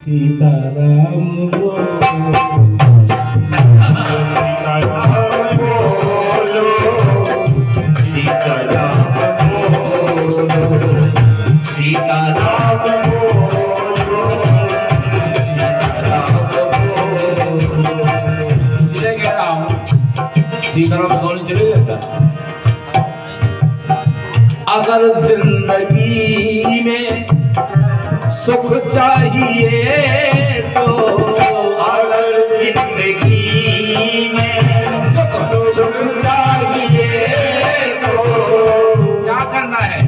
सीताराम बोलो, सीताराम बोलो, सीताराम बोलो, सीताराम बोलो। इसलिए कह रहा हूं सीताराम सोनी चले जाता। अगर जिंदगी में सुख चाहिए तो, अगर जिंदगी में सुख चाहिए तो क्या करना है?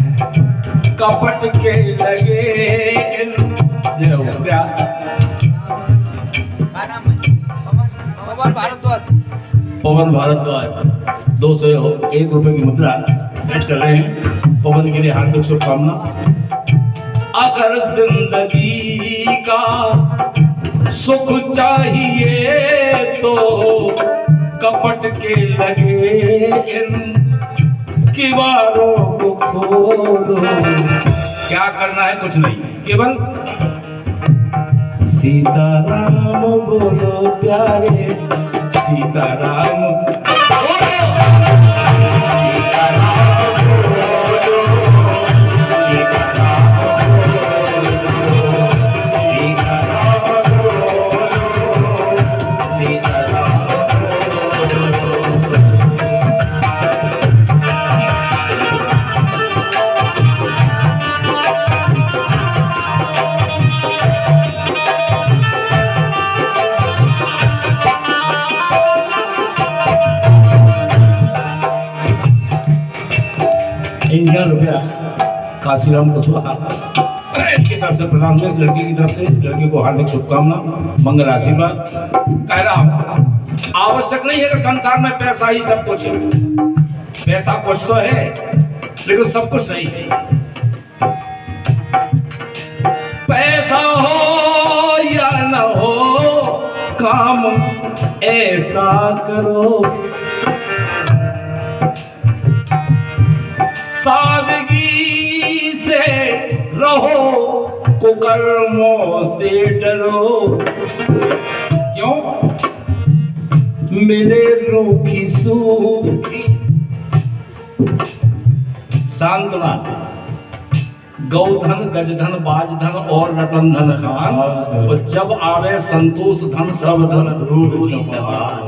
कपट के लगे पवन भारद्वाज 201 रुपए की मुद्रा भेंट कर रहे हैं। पवन के लिए हार्दिक शुभकामना। अगर जिंदगी का सुख चाहिए तो कपट के लगे इन किवारों को खोलो। क्या करना है? कुछ नहीं, केवल सीताराम बोलो प्यारे, सीताराम बोलो, सीताराम बोलो, सीताराम रुपया काशीराम कुशवाहा की तरफ से प्रदान हुए। इस लड़की की तरफ से लड़के को हार्दिक शुभकामना, मंगल आशीर्वाद। कह रहा हूं आवश्यक नहीं है कि संसार में पैसा ही सब कुछ है। पैसा कुछ तो है लेकिन सब कुछ नहीं है। पैसा हो या न हो, काम ऐसा करो सादगी से रहो, कुकर्मों से डरो। क्यों? मिले रूखी सूखी सांत्वना, गौधन गजधन बाजधन और रतन धन खान, और जब आवे संतोष धन सब धन रूखी समान।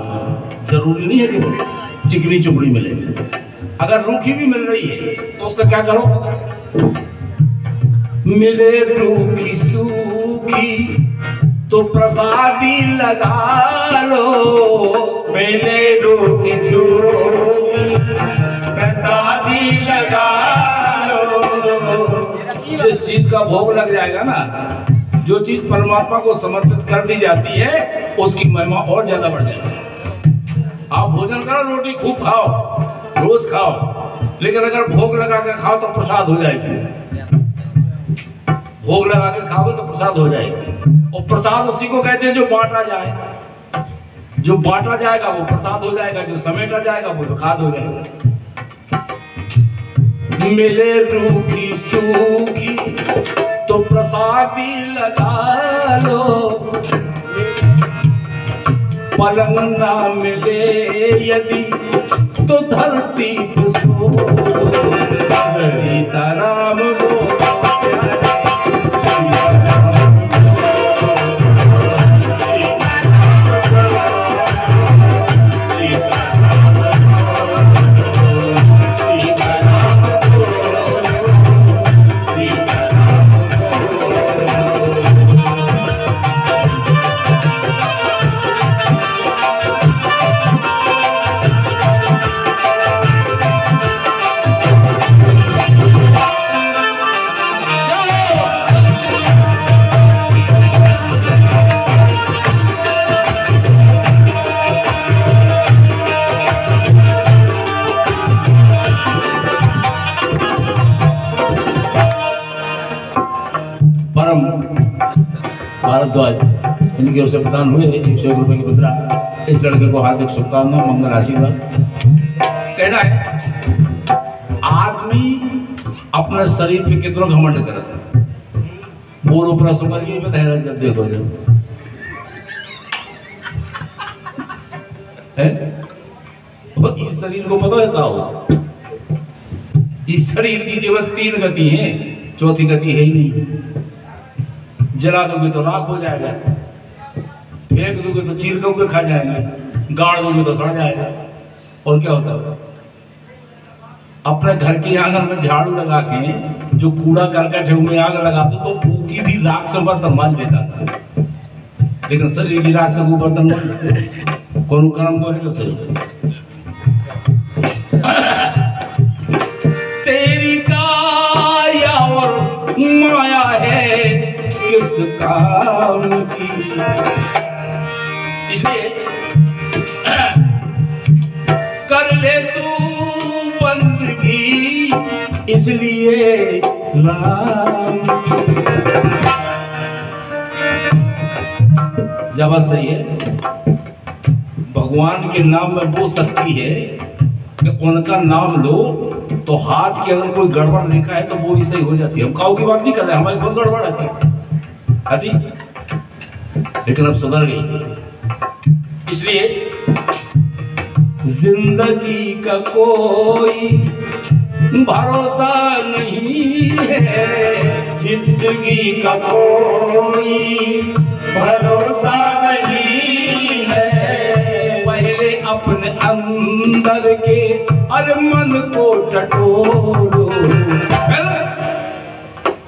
जरूरी नहीं है कि चिकनी चुपड़ी मिले, अगर रूखी भी मिल रही है तो उसका क्या करो? मिले रूखी सूखी तो प्रसादी लगा लो, मिले रूखी सूखी प्रसादी लगा लो। जिस चीज का भोग लग जाएगा ना, जो चीज परमात्मा को समर्पित कर दी जाती है, उसकी महिमा और ज्यादा बढ़ जाती है। आप भोजन करो, रोटी खूब खाओ, रोज खाओ, लेकिन अगर भोग लगा के खाओ तो प्रसाद हो जाएगी। भोग लगा के खाओगे तो प्रसाद हो जाएगी। और प्रसाद उसी को कहते हैं जो बांटा जाए। जो बांटा जाएगा वो प्रसाद हो जाएगा, जो समेटा जाएगा वो प्रसाद हो जाएगा। मिले रूखी सूखी तो प्रसादी लगा लो, पलंग ना मिले यदि तो धरती पे सो। सीताराम बोलो, भारद्वाज इनकी ओर से प्रदान हुए 101 रुपए की मुद्रा। इस लड़के को हार्दिक शुभकामना, मंगल आशीर्वाद। कहना है आदमी अपने शरीर पे कितना घमंड करे, पूर्व प्रश्न करके बताया जब देखो जब है इस शरीर को पता है क्या हो, इस शरीर की केवल 3 गति है, चौथी गति है ही नहीं। जला दोगे तो राख हो जाएगा, फेंक दोगे तो चीर के खा जाएंगे, गाड़ दोगे तो सड़ जाएगा। और क्या होता है, अपने घर के आंगन में झाड़ू लगा के जो कूड़ा करकट है उनमें आग लगा दो तो फूकी भी राख से बर्तन मांज लेता, लेकिन शरीर की राख से वो बर्तन मांज कौन कर्म को है जो सही। तेरी काया और माया है किस काम की, इसलिए कर ले तू बंदगी इसलिए राम। जब सही है, भगवान के नाम में वो शक्ति है कि उनका नाम लो तो हाथ की अगर कोई गड़बड़ लिखा है तो वो भी सही हो जाती है। हम काऊ की बात नहीं कर रहे, हमारी खुद गड़बड़ आती, लेकिन अब सुधर गई। इसलिए जिंदगी का कोई भरोसा नहीं है, जिंदगी का कोई भरोसा नहीं है। पहले अपने अंदर के हर मन को टटोलो,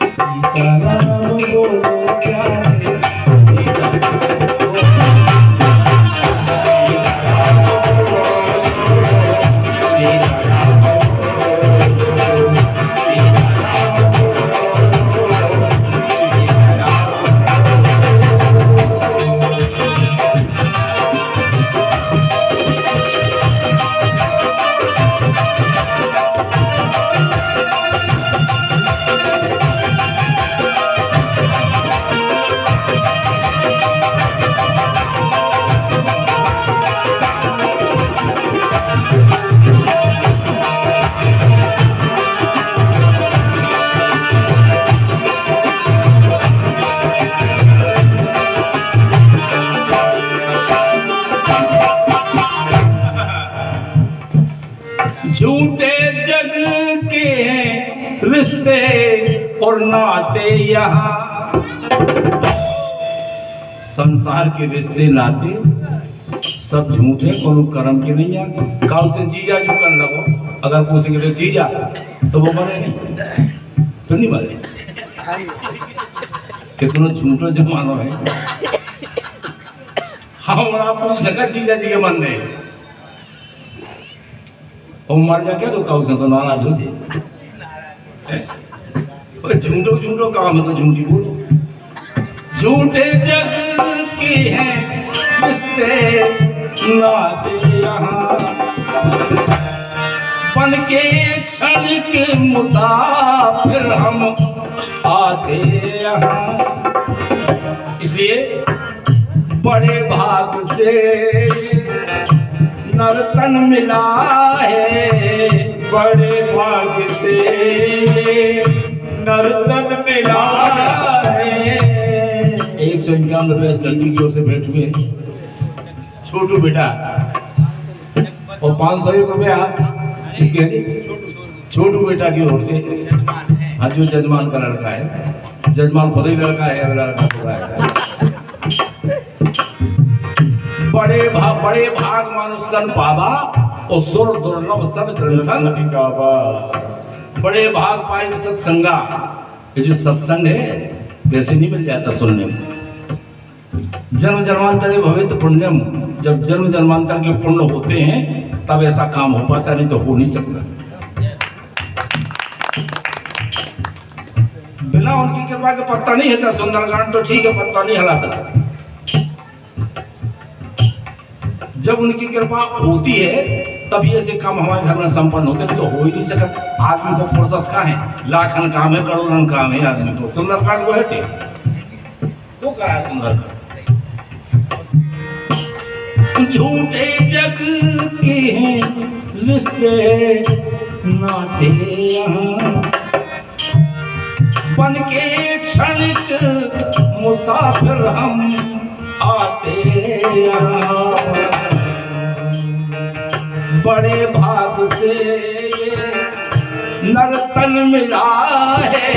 सीताराम बोलो प्यारे झूठे जग के रिश्ते और नाते यहाँ, संसार के रिश्ते नाते सब झूठे और कर्म के नहीं है। काउ से जीजा जो कर लगो, अगर पूछेंगे तो जीजा तो वो बने नहीं, तो नहीं बने। कितना झूठो जमानो है, हमारा पूछ सका जीजा जी के मन में और मर जा क्या तो काउ से तो नाराज हो जाए। झूठो झूठो काम है तो झूठी बोलो। झूठे जग के हैं रिश्ते नाते यहाँ, बन के क्षण के मुसाफिर हम आते यहाँ। इसलिए बड़े भाग से नर्तन मिला है, बड़े भाग से नर्तन मिला है। 151 रुपये लड़की की ओर से भेंट हुए छोटू बेटा, और 501 रुपया किसके, छोटू बेटा की ओर से। हाँ, जो जजमान का लड़का है, जजमान खुद ही लड़का है, लड़का खुद है। बड़े भाग मानुष तन पावा और सुर दुर्लभ सब ग्रंथन गावा। बड़े भाग पाए सत्संगा, ये जो सत्संग है वैसे नहीं मिल जाता सुनने में। जन्म जन्मांतर भवित पुण्यम, जब जन्म जन्मांतर के पुण्य होते हैं तब ऐसा काम हो पाता, नहीं तो हो नहीं सकता। बिना उनकी कृपा के पत्ता नहीं हिलता। सुंदरकांड तो ठीक है, पत्ता नहीं हिला सकता। जब उनकी कृपा होती है तभी ऐसे काम हमारे घर में संपन्न होते, नहीं तो हो ही नहीं सकता। आदमी को फुर्सत कहाँ है, लाखन काम है, करोड़न काम है आदमी को। सुंदरकांड को हटे तो करा सुंदरकांड। झूठे जग के हैं रिश्ते नाते यहाँ, बन के क्षणिक मुसाफिर हम आते यहाँ। बड़े भाग से ये नर्तन मिला है,